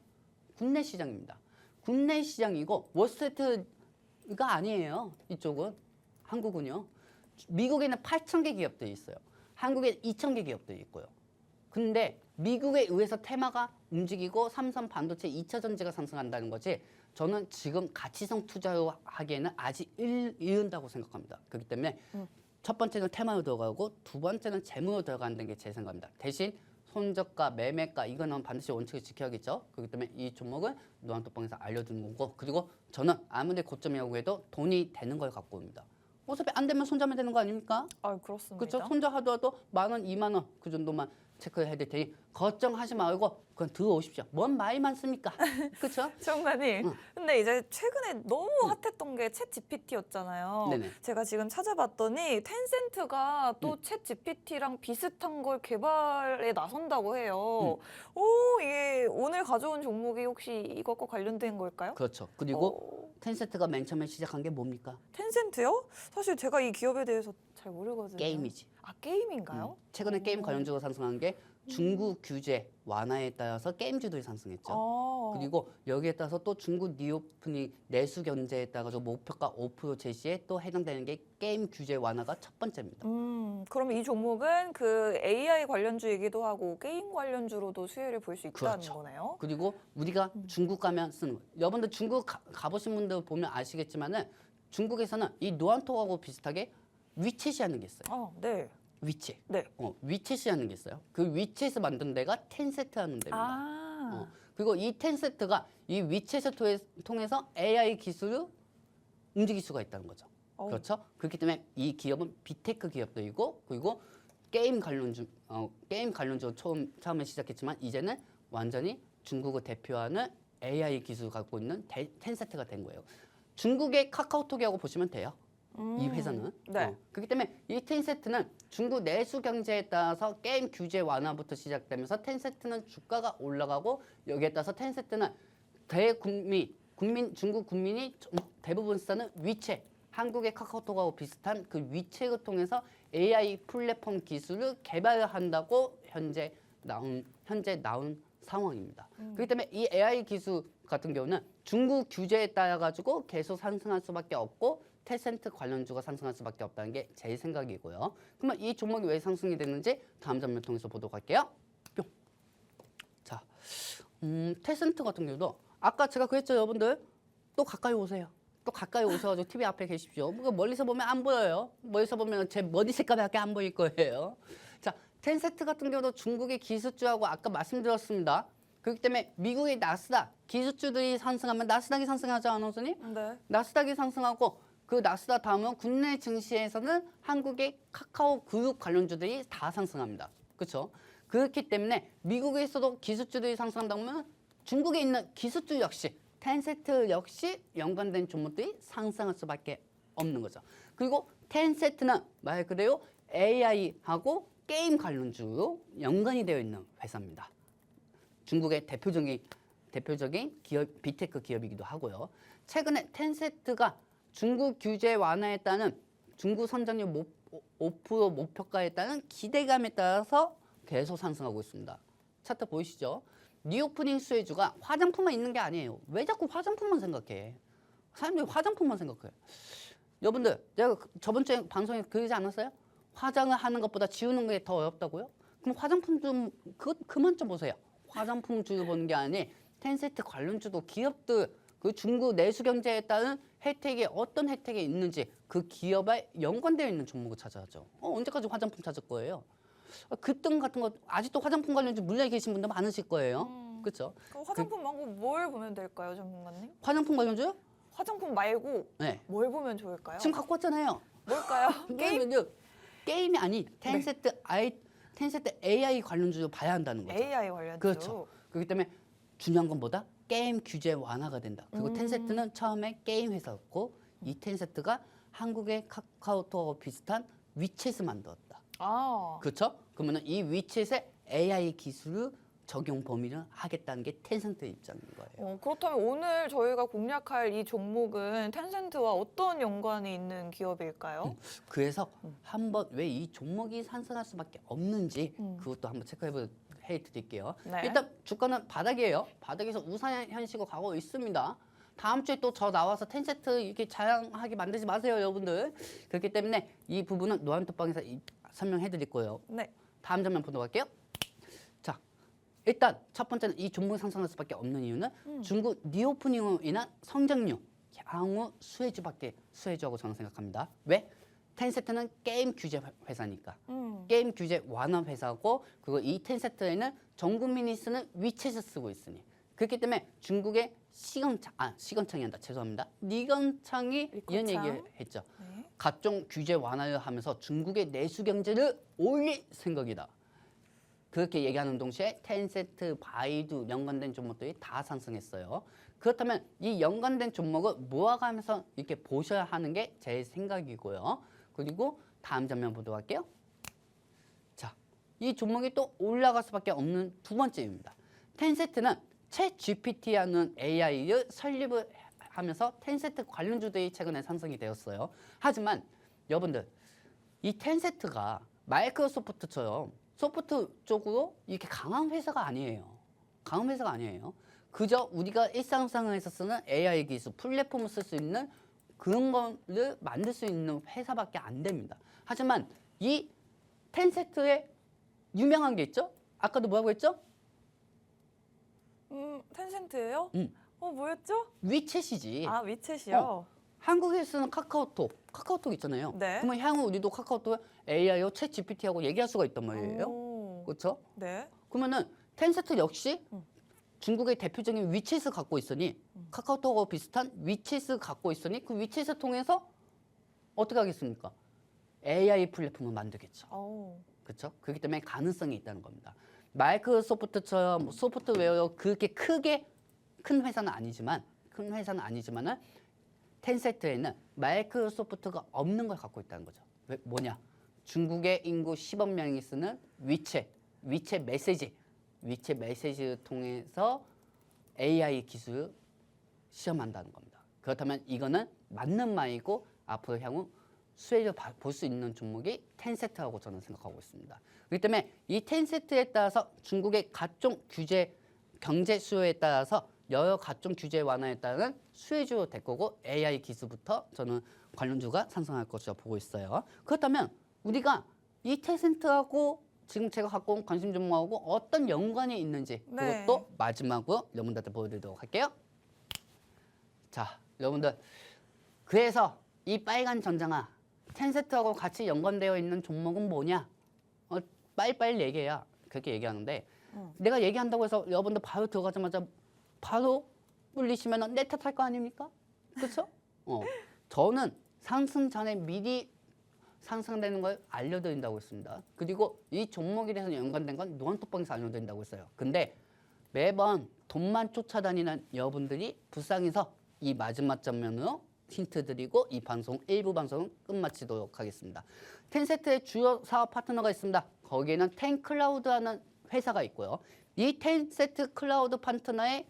국내 시장입니다. 국내 시장이고 월스트리트가 아니에요. 이쪽은 한국은요. 미국에는 8,000개 기업들이 있어요. 한국에 2,000개 기업들이 있고요. 근데 미국에 의해서 테마가 움직이고 삼성 반도체 2차 전지가 상승한다는 거지. 저는 지금 가치성 투자로 하기에는 아직 이른다고 생각합니다. 그렇기 때문에 첫 번째는 테마로 들어가고 두 번째는 재무로 들어가는 게 제 생각입니다. 대신 손저가, 매매가 이거는 반드시 원칙을 지켜야겠죠. 그렇기 때문에 이 종목은 노안톡방에서 알려주는 거고 그리고 저는 아무리 고점이라고 해도 돈이 되는 걸 갖고 옵니다. 어차피 안 되면 손자면 되는 거 아닙니까? 그렇습니다. 그렇죠. 손자 하더라도 10,000원, 20,000원 그 정도만 체크해야 될 테니 걱정하지 말고 그냥 들어오십시오. 뭔 말이 많습니까? 그렇죠? 전문가님, 근데 이제 최근에 너무 핫했던 게 챗 GPT였잖아요. 네네. 제가 지금 찾아봤더니 텐센트가 또 챗 GPT랑 비슷한 걸 개발에 나선다고 해요. 이게 오늘 가져온 종목이 혹시 이것과 관련된 걸까요? 그렇죠. 그리고 텐센트가 맨 처음에 시작한 게 뭡니까? 텐센트요? 사실 제가 이 기업에 대해서 잘 모르거든요. 게임이지. 게임인가요? 최근에 게임 관련주가 상승한 게 중국 규제 완화에 따라서 게임주들이 상승했죠. 그리고 여기에 따라서 또 중국 리오프닝 내수 경제에 따라서 목표가 5% 제시에 또 해당되는 게 게임 규제 완화가 첫 번째입니다. 그러면 이 종목은 그 AI 관련주이기도 하고 게임 관련주로도 수혜를 볼 수 있다는 그렇죠. 거네요. 그리고 우리가 중국 가면 쓰는 거. 여러분들 중국 가보신 분들 보면 아시겠지만은 중국에서는 이 노안톡하고 비슷하게 위챗이라는 게 있어요. 네. 위챗. 네. 위챗이라는 게 있어요. 그 위챗을 만든 데가 텐세트라는 데입니다. 아. 그리고 이 텐세트가 이 위챗을 통해서 AI 기술을 움직일 수가 있다는 거죠. 그렇죠? 그렇기 때문에 이 기업은 빅테크 기업들이고 그리고 게임 관련주로 처음에 시작했지만 이제는 완전히 중국을 대표하는 AI 기술을 갖고 있는 텐세트가 된 거예요. 중국의 카카오톡이라고 보시면 돼요. 이 회사는. 네. 그렇기 때문에 이 텐세트는 중국 내수 경제에 따라서 게임 규제 완화부터 시작되면서 텐세트는 주가가 올라가고 여기에 따라서 텐세트는 중국 국민이 대부분 쓰는 위챗, 한국의 카카오톡하고 비슷한 그 위챗을 통해서 AI 플랫폼 기술을 개발한다고 현재 나온 상황입니다. 그렇기 때문에 이 AI 기술 같은 경우는 중국 규제에 따라 가지고 계속 상승할 수밖에 없고 텐센트 관련주가 상승할 수밖에 없다는 게 제 생각이고요. 그러면 이 종목이 왜 상승이 됐는지 다음 장면 통해서 보도록 할게요. 뿅. 자, 텐센트 같은 경우도 아까 제가 그랬죠, 여러분들. 또 가까이 오세요. 또 가까이 오셔가지고 TV 앞에 계십시오. 멀리서 보면 안 보여요. 멀리서 보면 제 머리 색깔밖에 안 보일 거예요. 자, 텐센트 같은 경우도 중국의 기술주하고 아까 말씀드렸습니다. 그렇기 때문에 미국의 나스닥 기술주들이 상승하면 나스닥이 상승하죠, 아나운서님? 네. 나스닥이 상승하고 그 나스닥 다음은 국내 증시에서는 한국의 카카오 그룹 관련주들이 다 상승합니다. 그렇죠? 그렇기 때문에 미국에서도 기술주들이 상승한다고 하면 중국에 있는 기술주 역시 텐세트 역시 연관된 종목들이 상승할 수밖에 없는 거죠. 그리고 텐세트는 말 그대로 AI하고 게임 관련주로 연관이 되어 있는 회사입니다. 중국의 대표적인 기업, 빅테크 기업이기도 하고요. 최근에 텐세트가 중국 규제 완화에 따른 중국 선전율 5% 목표가에 따른 기대감에 따라서 계속 상승하고 있습니다. 차트 보이시죠? 리오프닝 수혜주가 화장품만 있는 게 아니에요. 왜 자꾸 화장품만 생각해? 사람들이 화장품만 생각해. 여러분들, 제가 저번 주에 방송에 그러지 않았어요? 화장을 하는 것보다 지우는 게 더 어렵다고요? 그럼 화장품 좀 그만 좀 보세요. 화장품 주를 보는 게 아니 텐세트 관련주도 기업들 그 중국 내수 경제에 따른 혜택이 어떤 혜택이 있는지 그 기업에 연관되어 있는 종목을 찾아야죠. 언제까지 화장품 찾을 거예요? 급등 같은 거 아직도 화장품 관련주 물려 계신 분들 많으실 거예요. 그렇죠? 화장품 말고 뭘 보면 될까요, 전문가님? 화장품 관련주요? 화장품 말고 네. 뭘 보면 좋을까요? 지금 갖고 왔잖아요. 뭘까요? 게임? 게임이 아니 텐세트 AI 관련주도 봐야 한다는 거죠. AI 관련주. 그렇죠. 그렇기 때문에 중요한 건 뭐다? 게임 규제 완화가 된다. 그리고 텐세트는 처음에 게임 회사였고 이 텐세트가 한국의 카카오톡하고 비슷한 위챗을 만들었다. 그렇죠? 그러면 이 위챗에 AI 기술을 적용 범위를 하겠다는 게 텐센트의 입장인 거예요. 그렇다면 오늘 저희가 공략할 이 종목은 텐센트와 어떤 연관이 있는 기업일까요? 그래서 한번 왜 이 종목이 상승할 수밖에 없는지 그것도 한번 체크해 드릴게요. 네. 일단 주가는 바닥이에요. 바닥에서 우상 현실로 가고 있습니다. 다음 주에 또 저 나와서 텐세트 이렇게 자랑하게 만들지 마세요, 여러분들. 그렇기 때문에 이 부분은 노안톡방에서 설명해 드릴 거예요. 네. 다음 장면 보도록 할게요. 자, 일단 첫 번째는 이 종목이 상승할 수밖에 없는 이유는 중국 리오프닝으로 인한 성장률 향후 수혜주하고 저는 생각합니다. 왜? 텐세트는 게임 규제 회사니까. 게임 규제 완화 회사고 그리고 이 텐세트에는 전 국민이 쓰는 위챗을 쓰고 있으니 그렇기 때문에 중국의 시건창이 한다. 죄송합니다. 리건창이 이런 얘기를 했죠. 네. 각종 규제 완화를 하면서 중국의 내수 경제를 올릴 생각이다. 그렇게 얘기하는 동시에 텐세트, 바이두 연관된 종목들이 다 상승했어요. 그렇다면 이 연관된 종목을 모아가면서 이렇게 보셔야 하는 게 제 생각이고요. 그리고 다음 장면 보도록 할게요. 자, 이 종목이 또 올라갈 수밖에 없는 두 번째입니다. 텐세트는 챗 GPT라는 AI를 설립을 하면서 텐세트 관련주들이 최근에 상승이 되었어요. 하지만 여러분들 이 텐세트가 마이크로소프트처럼 소프트 쪽으로 이렇게 강한 회사가 아니에요. 강한 회사가 아니에요. 그저 우리가 일상생활에서 쓰는 AI 기술, 플랫폼을 쓸 수 있는 그런 거를 만들 수 있는 회사밖에 안 됩니다. 하지만 이 텐센트에 유명한 게 있죠? 아까도 뭐라고 했죠? 텐센트예요? 음. 뭐였죠? 위챗이지. 아, 위챗이요? 한국에서는 카카오톡 있잖아요. 네. 그러면 향후 우리도 카카오톡 AI하고 챗 GPT하고 얘기할 수가 있단 말이에요. 오. 그렇죠? 네. 그러면은 텐센트 역시 중국의 대표적인 위챗을 갖고 있으니 카카오톡하고 비슷한 위챗을 갖고 있으니 그 위챗을 통해서 어떻게 하겠습니까? AI 플랫폼을 만들겠죠. 오. 그렇죠? 그렇기 때문에 가능성이 있다는 겁니다. 마이크로소프트처럼 소프트웨어 그렇게 크게 큰 회사는 아니지만은 텐센트에는 마이크로소프트가 없는 걸 갖고 있다는 거죠. 왜 뭐냐? 중국의 인구 10억 명이 쓰는 위챗 메시지를 통해서 AI 기술 시험한다는 겁니다. 그렇다면 이거는 맞는 말이고 앞으로 향후 수혜를 볼 수 있는 종목이 텐센트라고 저는 생각하고 있습니다. 그렇기 때문에 이 텐센트에 따라서 중국의 각종 규제, 경제 수요에 따라서 여러 각종 규제 완화에 따른 수혜주로 될 거고 AI 기술부터 저는 관련주가 상승할 것이라고 보고 있어요. 그렇다면 우리가 이 텐센트하고 지금 제가 갖고 온 관심 종목하고 어떤 연관이 있는지 네. 그것도 마지막으로 여러분들한테 보여드리도록 할게요. 자, 여러분들 그래서 이 빨간 전장아 텐센트하고 같이 연관되어 있는 종목은 뭐냐? 빨리빨리 얘기해야 그렇게 얘기하는데 내가 얘기한다고 해서 여러분들 바로 들어가자마자 바로 물리시면 내 탓할 거 아닙니까? 그렇죠? 저는 상승 전에 미리 상승되는 걸 알려드린다고 했습니다. 그리고 이 종목에 대해서 연관된 건 노안톡방에서 알려드린다고 했어요. 근데 매번 돈만 쫓아다니는 여러분들이 불쌍해서 이 마지막 장면으로 힌트 드리고 이 방송 일부 방송은 끝마치도록 하겠습니다. 텐센트의 주요 사업 파트너가 있습니다. 거기에는 텐클라우드라는 회사가 있고요. 이 텐센트 클라우드 파트너에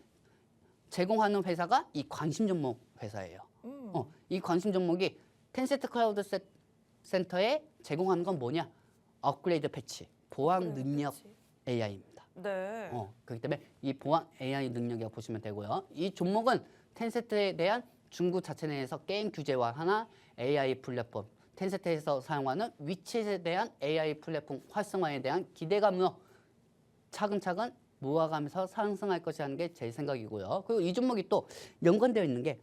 제공하는 회사가 이 관심 종목 회사예요. 이 관심 종목이 텐센트 클라우드 센터에 제공하는 건 뭐냐? 업그레이드 패치, 보안 능력 AI입니다. 네. 그렇기 때문에 이 보안 AI 능력이라고 보시면 되고요. 이 종목은 텐센트에 대한 중국 자체 내에서 게임 규제와 하나 AI 플랫폼, 텐센트에서 사용하는 위챗에 대한 AI 플랫폼 활성화에 대한 기대감으로 차근차근 모아가면서 상승할 것이라는 게 제 생각이고요. 그리고 이 종목이 또 연관되어 있는 게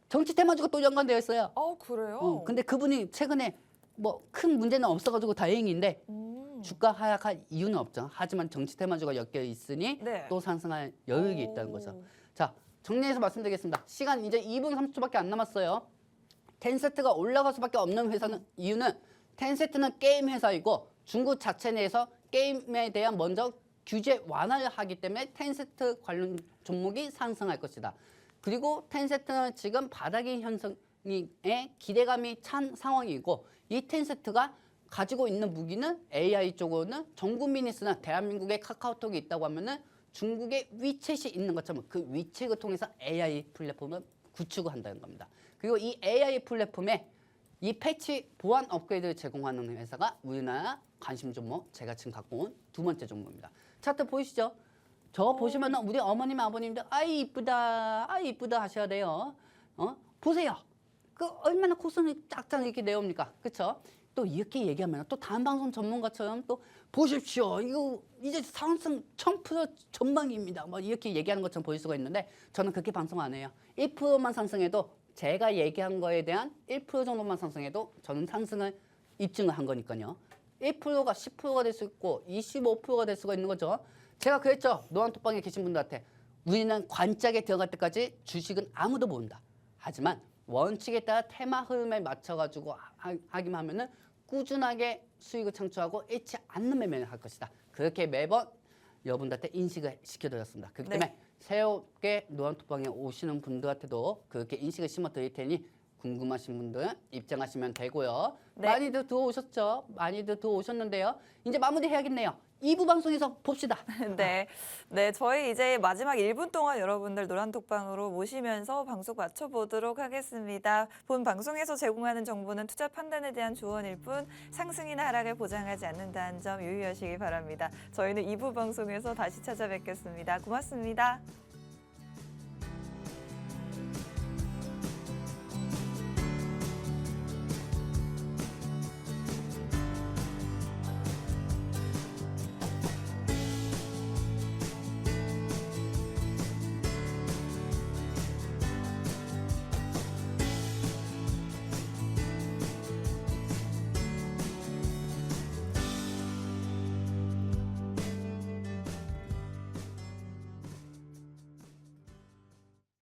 정치 테마주가 또 연관되어 있어요. 그래요? 근데 그분이 최근에 뭐 큰 문제는 없어가지고 다행인데 주가 하락할 이유는 없죠. 하지만 정치 테마주가 엮여 있으니 네. 또 상승할 여력이 오. 있다는 거죠. 자, 정리해서 말씀드리겠습니다. 시간 이제 2분 30초밖에 안 남았어요. 텐센트가 올라갈 수밖에 없는 회사는 이유는 텐센트는 게임 회사이고 중국 자체 내에서 게임에 대한 먼저 규제 완화를 하기 때문에 텐센트 관련 종목이 상승할 것이다. 그리고 텐센트는 지금 바닥인 현상에 기대감이 찬 상황이고 이 텐센트가 가지고 있는 무기는 AI 쪽으로는 전 국민이 쓰는 대한민국에 카카오톡이 있다고 하면은 중국의 위챗이 있는 것처럼 그 위챗을 통해서 AI 플랫폼을 구축을 한다는 겁니다. 그리고 이 AI 플랫폼에 이 패치 보안 업그레이드를 제공하는 회사가 우리나라 관심 종목 제가 지금 갖고 온 두 번째 종목입니다. 차트 보이시죠? 저 보시면 우리 어머님 아버님들 아이 이쁘다 하셔야 돼요. 보세요. 그 얼마나 코선이 쫙쫙 이렇게 내옵니까? 그렇죠? 또 이렇게 얘기하면 또 다른 방송 전문가처럼 또 보십시오. 이거 이제 상승 1000% 전망입니다. 뭐 이렇게 얘기하는 것처럼 보일 수가 있는데 저는 그렇게 방송 안 해요. 1%만 상승해도 제가 얘기한 거에 대한 1% 정도만 상승해도 저는 상승을 입증을 한 거니까요. 1%가 10%가 될 수 있고 25%가 될 수가 있는 거죠. 제가 그랬죠. 노안톡방에 계신 분들한테 우리는 관짝에 들어갈 때까지 주식은 아무도 모른다. 하지만 원칙에 따라 테마 흐름에 맞춰가지고 하기만 하면은 꾸준하게 수익을 창출하고 잃지 않는 매매를 할 것이다. 그렇게 매번 여러분들한테 인식을 시켜드렸습니다. 그렇기 때문에 새롭게 노안톡방에 오시는 분들한테도 그렇게 인식을 심어드릴 테니 궁금하신 분들은 입장하시면 되고요. 네. 많이들 들어오셨죠? 많이들 들어오셨는데요. 이제 마무리해야겠네요. 2부 방송에서 봅시다. 네. 네, 저희 이제 마지막 1분 동안 여러분들 노란톡방으로 모시면서 방송 마쳐보도록 하겠습니다. 본 방송에서 제공하는 정보는 투자 판단에 대한 조언일 뿐 상승이나 하락을 보장하지 않는다는 점 유의하시기 바랍니다. 저희는 2부 방송에서 다시 찾아뵙겠습니다. 고맙습니다.